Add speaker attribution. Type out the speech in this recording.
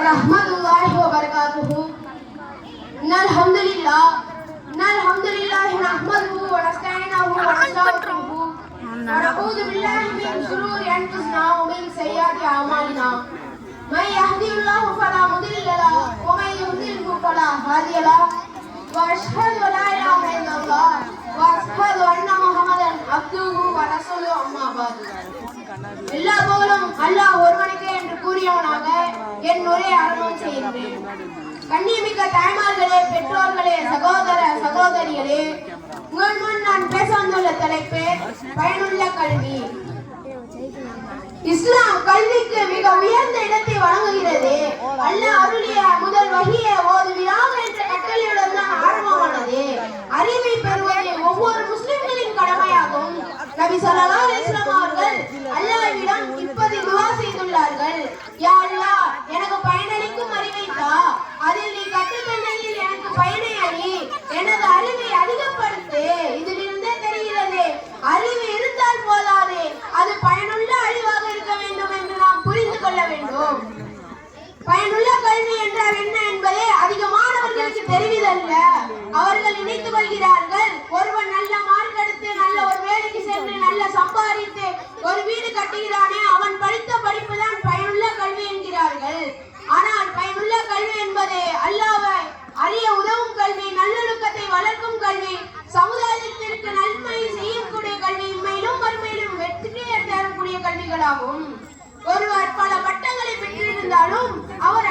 Speaker 1: रहमतुल्लाहि व बरकातुहू। इन्नल हम्दुलिल्लाह नहमदुहू व नस्तईनुहु व नस्तगफिरुहू व नऊज़ु बिल्लाहि मिन शुरूरि अनफुसिना व मिन सय्यिआति अअमालिना। मैं यहदियुल्लाहु फला मुदिल्ल लहु व मैं युद्लिलहु फला हादिय लहु व अशहदु अल्ला इलाहा इल्लल्लाह व अशहदु अन्ना मुहम्मदन अब्दुहु व रसूलुहु अम्मा बअद। எல்லா புகழும் அல்லாஹ் ஒருவனுக்கே என்று கூறியவனாக என் உரையை ஆரம்பம் செய்கிறேன். கண்ணியமிக்க தாய்மார்களே, பெற்றோர்களே, சகோதர சகோதரிகளே, உங்கள் முன் நான் பேச வந்துள்ள தலைப்பு பயனுள்ள கல்வி. இஸ்லாம் கல்விக்கு மிக உயர்ந்த இடத்தை வழங்குகிறது. அல்லாஹ் அருளிய முதல் வஹியை ஓதுவீராக என்ற கட்டளையுடன் தான் ஆரம்பமானது. அறிவை பெறுவது ஒவ்வொரு முஸ்லிம்களின் கடமையாகும். நபி ஸல்லல்லாஹு அலைஹி வஸல்லம் அவர்கள் அல்லாஹ்விடம் இப்படி துஆ செய்துள்ளார்கள். யா அல்லாஹ், எனக்கு பயனளிக்கும் அறிவை தா, அதில் நீ கற்றுத்தந்ததில் எனக்கு பயனை அளி, எனது அறிவை அதிகப்படுத்து. இதிலிருந்தே தெரிகிறது, அறிவு இருந்தால் போதாது, அது பயனுள்ள அறிவாக இருக்க வேண்டும் என்று நாம் புரிந்து கொள்ள வேண்டும். பயனுள்ள கல்வி என்றால் என்ன என்பதை அதிகமானவர்களுக்கு தெரிவதல்ல. அவர்கள் நினைத்துக் கொள்கிறார்கள், ஒருவன் நல்ல மார்க் எடுத்து நல்ல ஒரு வேலைக்கு சென்று நல்ல சம்பாதித்து ஒரு வீடு கட்டுகிறானே, அவன் படித்த படிப்பு தான் பயனுள்ள கல்வி என்கிறார்கள். ஆனால் பயனுள்ள கல்வி என்பது அல்லாஹ்வை அறிய உதவும் கல்வி, நல்லொழுக்கத்தை வளர்க்கும் கல்வி, சமுதாயத்திற்கு நன்மை செய்யக்கூடிய கல்வி, இம்மையிலும் மறுமையிலும் வெற்றியை தரக்கூடிய கல்விகளாகும். ஒருவர் பல பட்டங்களை பெற்றிருந்தாலும் அவர்